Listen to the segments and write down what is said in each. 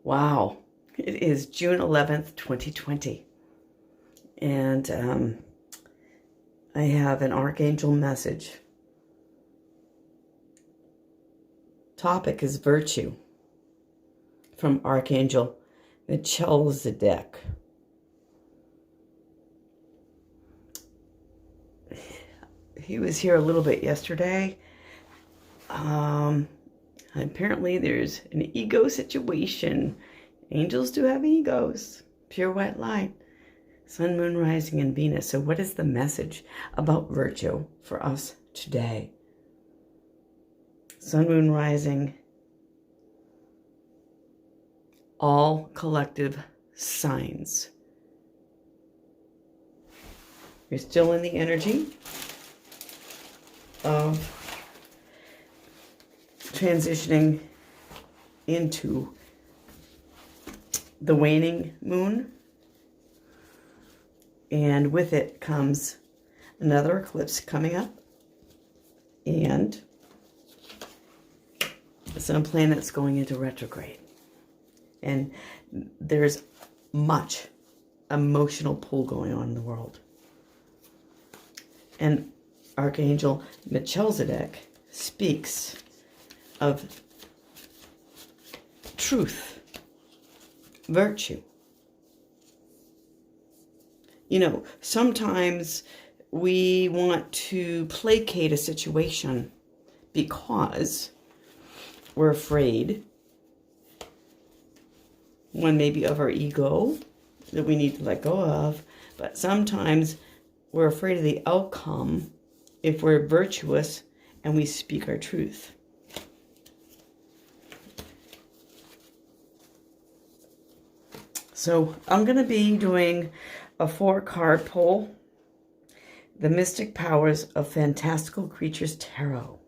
Wow, it is June 11th, 2020. And I have an Archangel message. Topic is virtue from Archangel Melchizedek. He was here a little bit yesterday. Apparently there's an ego situation. Angels do have egos. Pure white light. Sun, moon, rising, and Venus. So what is the message about virtue for us today? Sun, moon, rising. All collective signs. You're still in the energy of transitioning into the waning moon, and with it comes another eclipse coming up and some planets going into retrograde, and there's much emotional pull going on in the world. And Archangel Melchizedek speaks of truth, virtue. You know, sometimes we want to placate a situation because we're afraid, one maybe of our ego that we need to let go of, but sometimes we're afraid of the outcome if we're virtuous and we speak our truth. So I'm going to be doing a 4-card pull, The Mystic Powers of Fantastical Creatures Tarot.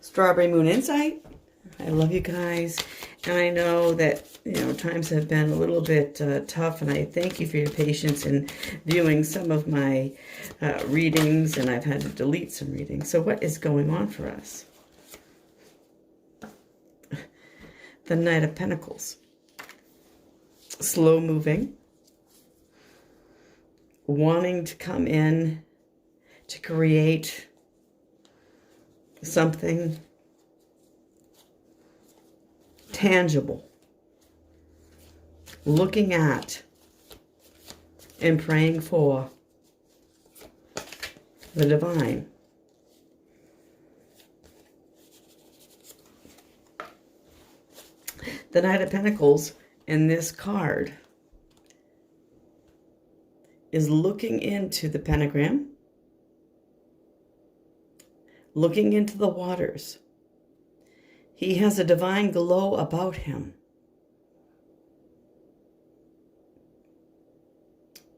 Strawberry Moon Insight. I love you guys. And I know that, times have been a little bit tough, and I thank you for your patience in viewing some of my readings, and I've had to delete some readings. So what is going on for us? The Knight of Pentacles. Slow moving. Wanting to come in to create something tangible. Looking at and praying for the divine. The Knight of Pentacles in this card is looking into the pentagram, looking into the waters. He has a divine glow about him.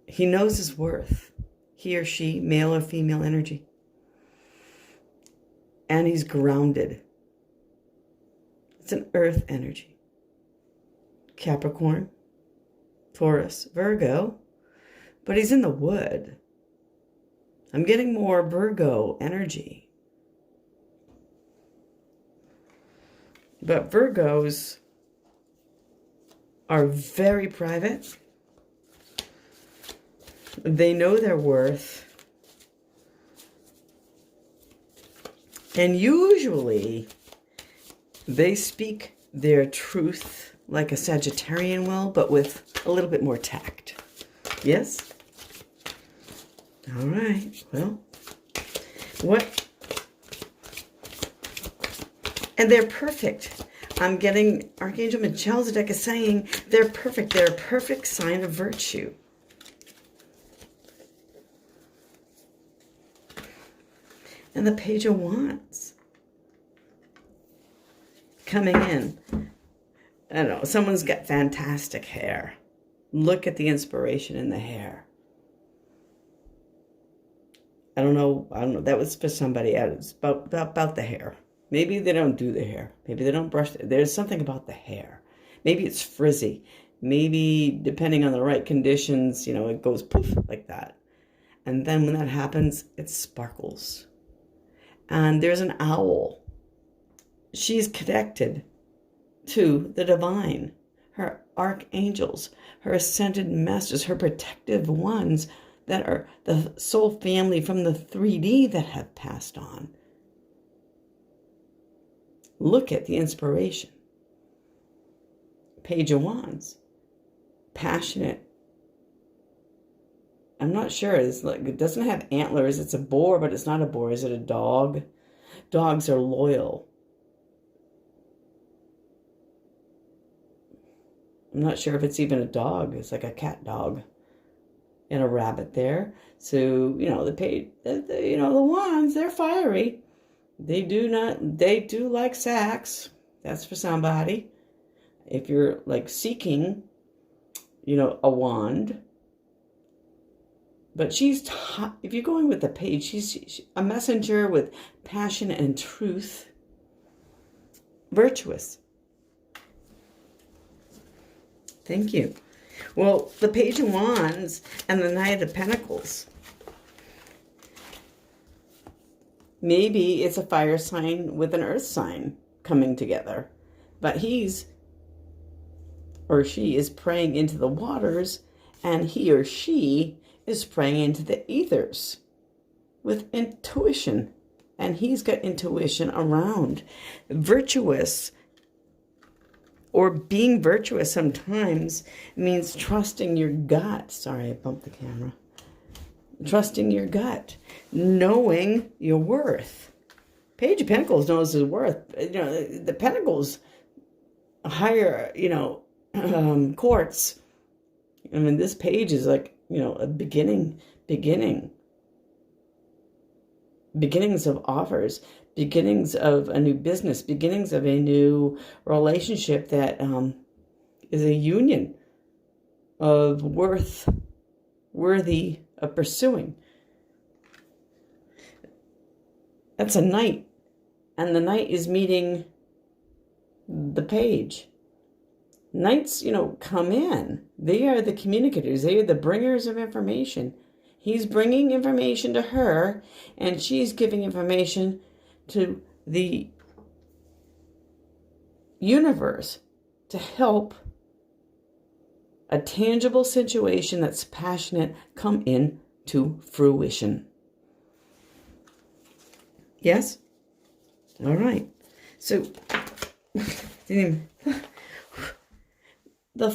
He knows his worth, he or she, male or female energy. And he's grounded. It's an earth energy. Capricorn, Taurus, Virgo, but he's in the wood. I'm getting more Virgo energy. But Virgos are very private. They know their worth. And usually they speak their truth like a Sagittarian will, but with a little bit more tact. Yes? All right. Well, what? And they're perfect. I'm getting Archangel Melchizedek is saying they're perfect. They're a perfect sign of virtue. And the Page of Wands coming in. I don't know, someone's got fantastic hair. Look at the inspiration in the hair. I don't know, that was for somebody else, about the hair. Maybe they don't do the hair. Maybe they don't brush it. There's something about the hair. Maybe it's frizzy. Maybe, depending on the right conditions, it goes poof like that. And then when that happens, it sparkles. And there's an owl. She's connected to the divine, her archangels, her ascended masters, her protective ones that are the soul family from the 3D that have passed on. Look at the inspiration. Page of Wands. Passionate. I'm not sure. It's like, it doesn't have antlers. It's a boar, but it's not a boar. Is it a dog? Dogs are loyal. I'm not sure if it's even a dog. It's like a cat dog and a rabbit there. So, the wands, they're fiery. They do like sex. That's for somebody. If you're like seeking, a wand. But if you're going with the page, she's a messenger with passion and truth. Virtuous. Thank you. Well, the Page of Wands and the Knight of Pentacles. Maybe it's a fire sign with an earth sign coming together. But he's or she is praying into the waters, and he or she is praying into the ethers with intuition. And he's got intuition around virtuous. Or being virtuous sometimes means trusting your gut. Sorry, I bumped the camera. Trusting your gut. Knowing your worth. Page of Pentacles knows his worth. The Pentacles higher, courts. I mean, this page is like, a beginning. Beginnings of offers. Beginnings of a new business, beginnings of a new relationship that is a union of worthy of pursuing. That's a knight. And the knight is meeting the page. Knights, come in. They are the communicators. They are the bringers of information. He's bringing information to her, and she's giving information to the universe to help a tangible situation that's passionate come into fruition. Yes? All right. So, the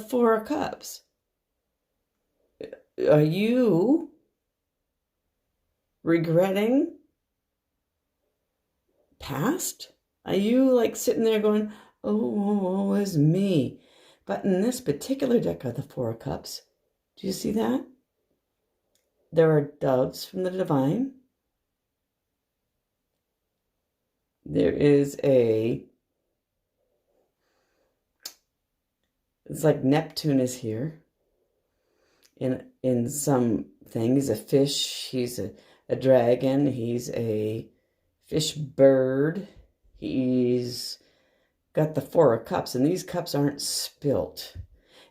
Four of Cups. Are you regretting past? Are you like sitting there going, oh, it's me? But in this particular deck of the Four of Cups, do you see that? There are doves from the divine. There is it's like Neptune is here. In some thing, he's a fish, he's a dragon, he's a fish bird. He's got the Four of Cups, and these cups aren't spilt.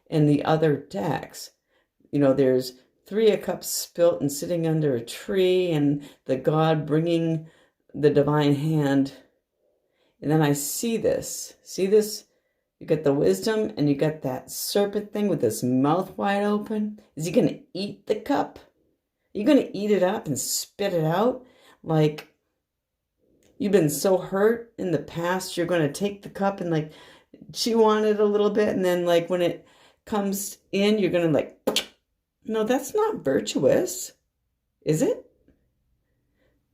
In the other decks, there's Three of Cups spilt and sitting under a tree, and the god bringing the divine hand. And then I see this. See this? You got the wisdom, and you got that serpent thing with his mouth wide open. Is he going to eat the cup? Are you going to eat it up and spit it out? Like, you've been so hurt in the past, you're going to take the cup and like chew on it a little bit, and then like when it comes in, you're going to like, no, that's not virtuous, is it?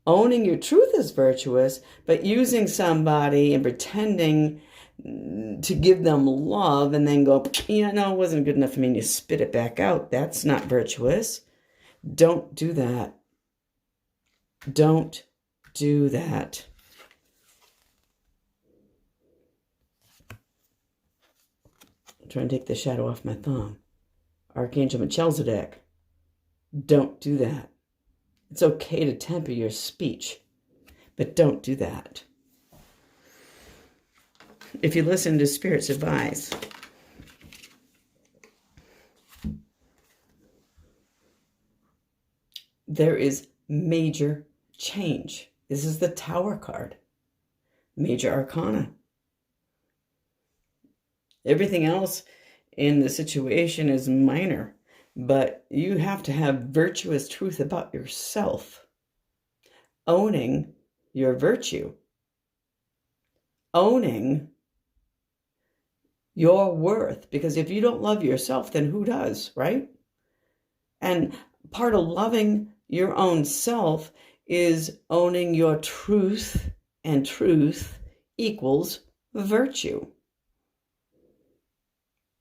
Owning your truth is virtuous, but using somebody and pretending to give them love and then go, no, it wasn't good enough for me, and you spit it back out. That's not virtuous. Don't do that. Don't do that. I'm trying to take the shadow off my thumb. Archangel Melchizedek. Don't do that. It's okay to temper your speech, but don't do that. If you listen to Spirit's advice, there is major change This is the Tower card. Major Arcana. Everything else in the situation is minor, but you have to have virtuous truth about yourself. Owning your virtue. Owning your worth. Because if you don't love yourself, then who does, right? And part of loving your own self is owning your truth, and truth equals virtue.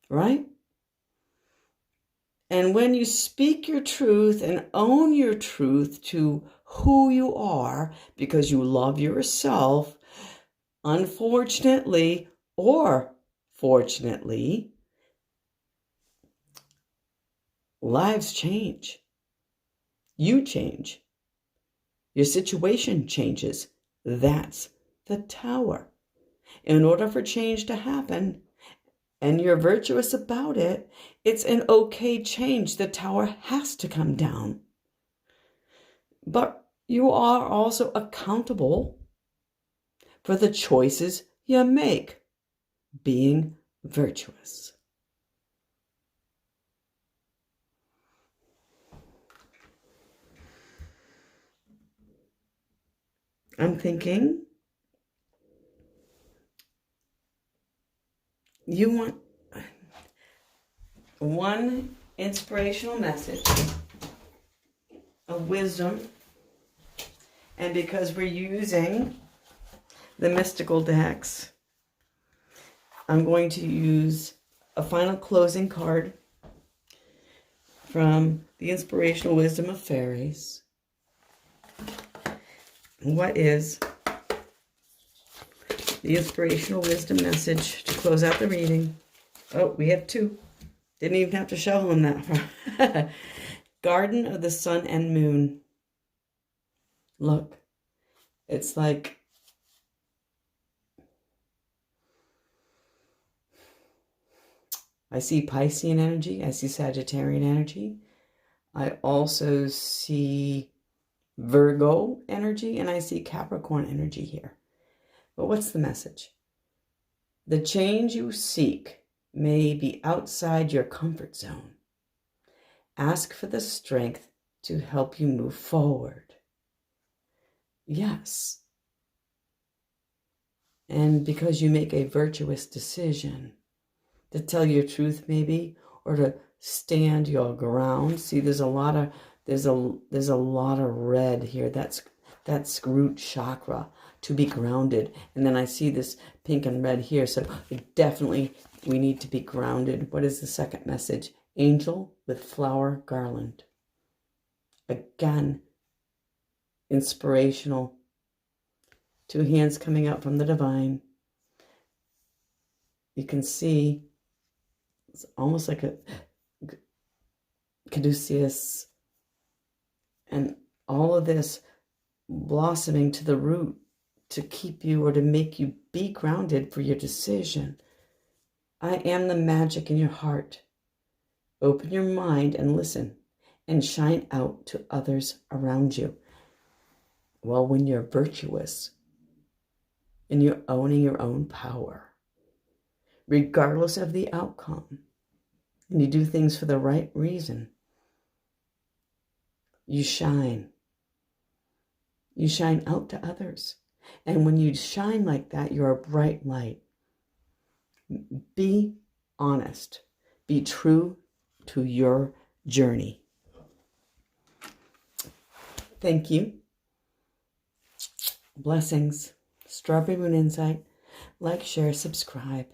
Right? And when you speak your truth and own your truth to who you are because you love yourself, unfortunately or fortunately, lives change. You change. Your situation changes. That's the Tower. In order for change to happen, and you're virtuous about it, it's an okay change. The Tower has to come down. But you are also accountable for the choices you make, being virtuous. I'm thinking you want one inspirational message of wisdom, and because we're using the mystical decks, I'm going to use a final closing card from the Inspirational Wisdom of Fairies. What is the inspirational wisdom message to close out the reading? Oh, we have two. Didn't even have to shovel them that far. Garden of the Sun and Moon. Look, it's like I see Piscean energy. I see Sagittarian energy. I also see Virgo energy, and I see Capricorn energy here. But what's the message? The change you seek may be outside your comfort zone. Ask for the strength to help you move forward. Yes. And because you make a virtuous decision to tell your truth maybe, or to stand your ground. See, there's a lot of red here. That's root chakra, to be grounded. And then I see this pink and red here. So definitely we need to be grounded. What is the second message? Angel with flower garland. Again, inspirational. Two hands coming out from the divine. You can see it's almost like a caduceus, and all of this blossoming to the root to keep you or to make you be grounded for your decision. I am the magic in your heart. Open your mind and listen and shine out to others around you. Well, when you're virtuous and you're owning your own power, regardless of the outcome, and you do things for the right reason, you shine. You shine out to others. And when you shine like that, you're a bright light. Be honest. Be true to your journey. Thank you. Blessings. Strawberry Moon Insight. Like, share, subscribe.